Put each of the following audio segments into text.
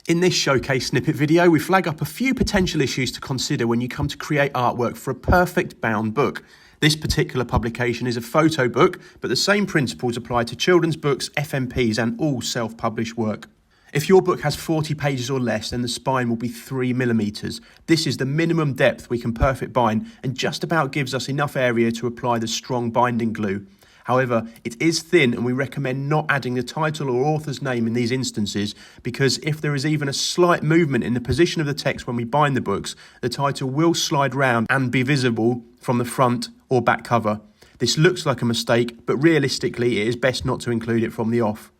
In this showcase snippet video, we flag up a few potential issues to consider when you come to create artwork for a perfect bound book. This particular publication is a photo book, but the same principles apply to children's books, FMPs, and all self-published work. If your book has 40 pages or less, then the spine will be 3mm. This is the minimum depth we can perfect bind and just about gives us enough area to apply the strong binding glue. However, it is thin and we recommend not adding the title or author's name in these instances because if there is even a slight movement in the position of the text when we bind the books, the title will slide round and be visible from the front or back cover. This looks like a mistake, but realistically it is best not to include it from the off.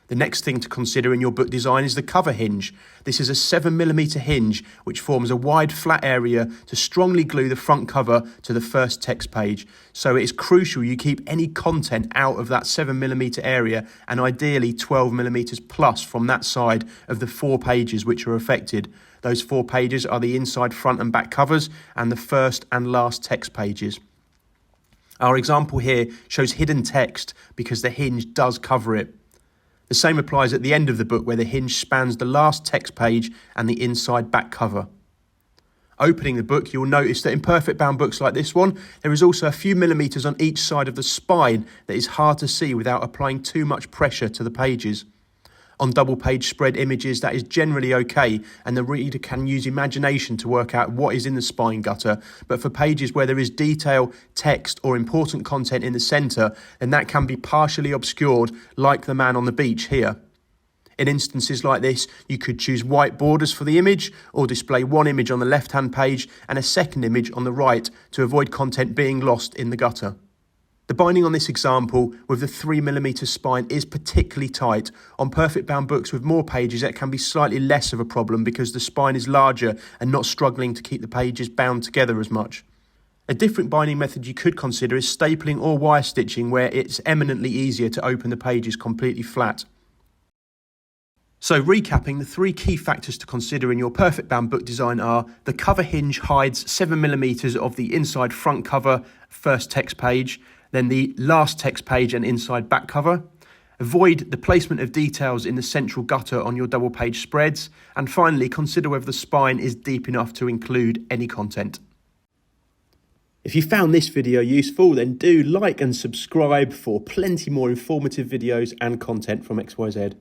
The next thing to consider in your book design is the cover hinge. This is a 7mm hinge which forms a wide flat area to strongly glue the front cover to the first text page. So it is crucial you keep any content out of that 7mm area and ideally 12mm plus from that side of the 4 pages which are affected. Those 4 pages are the inside, front and back covers and the first and last text pages. Our example here shows hidden text because the hinge does cover it. The same applies at the end of the book where the hinge spans the last text page and the inside back cover. Opening the book, you'll notice that in perfect bound books like this one, there is also a few millimetres on each side of the spine that is hard to see without applying too much pressure to the pages. On double page spread images, that is generally okay, and the reader can use imagination to work out what is in the spine gutter. But for pages where there is detail, text, or important content in the centre, then that can be partially obscured, like the man on the beach here. In instances like this, you could choose white borders for the image, or display one image on the left-hand page and a second image on the right to avoid content being lost in the gutter. The binding on this example with the 3mm spine is particularly tight. On perfect bound books with more pages, it can be slightly less of a problem because the spine is larger and not struggling to keep the pages bound together as much. A different binding method you could consider is stapling or wire stitching, where it's eminently easier to open the pages completely flat. So recapping, the 3 key factors to consider in your perfect bound book design are: the cover hinge hides 7mm of the inside front cover first text page, then the last text page and inside back cover. Avoid the placement of details in the central gutter on your double page spreads. And finally, consider whether the spine is deep enough to include any content. If you found this video useful, then do like and subscribe for plenty more informative videos and content from Ex Why Zed.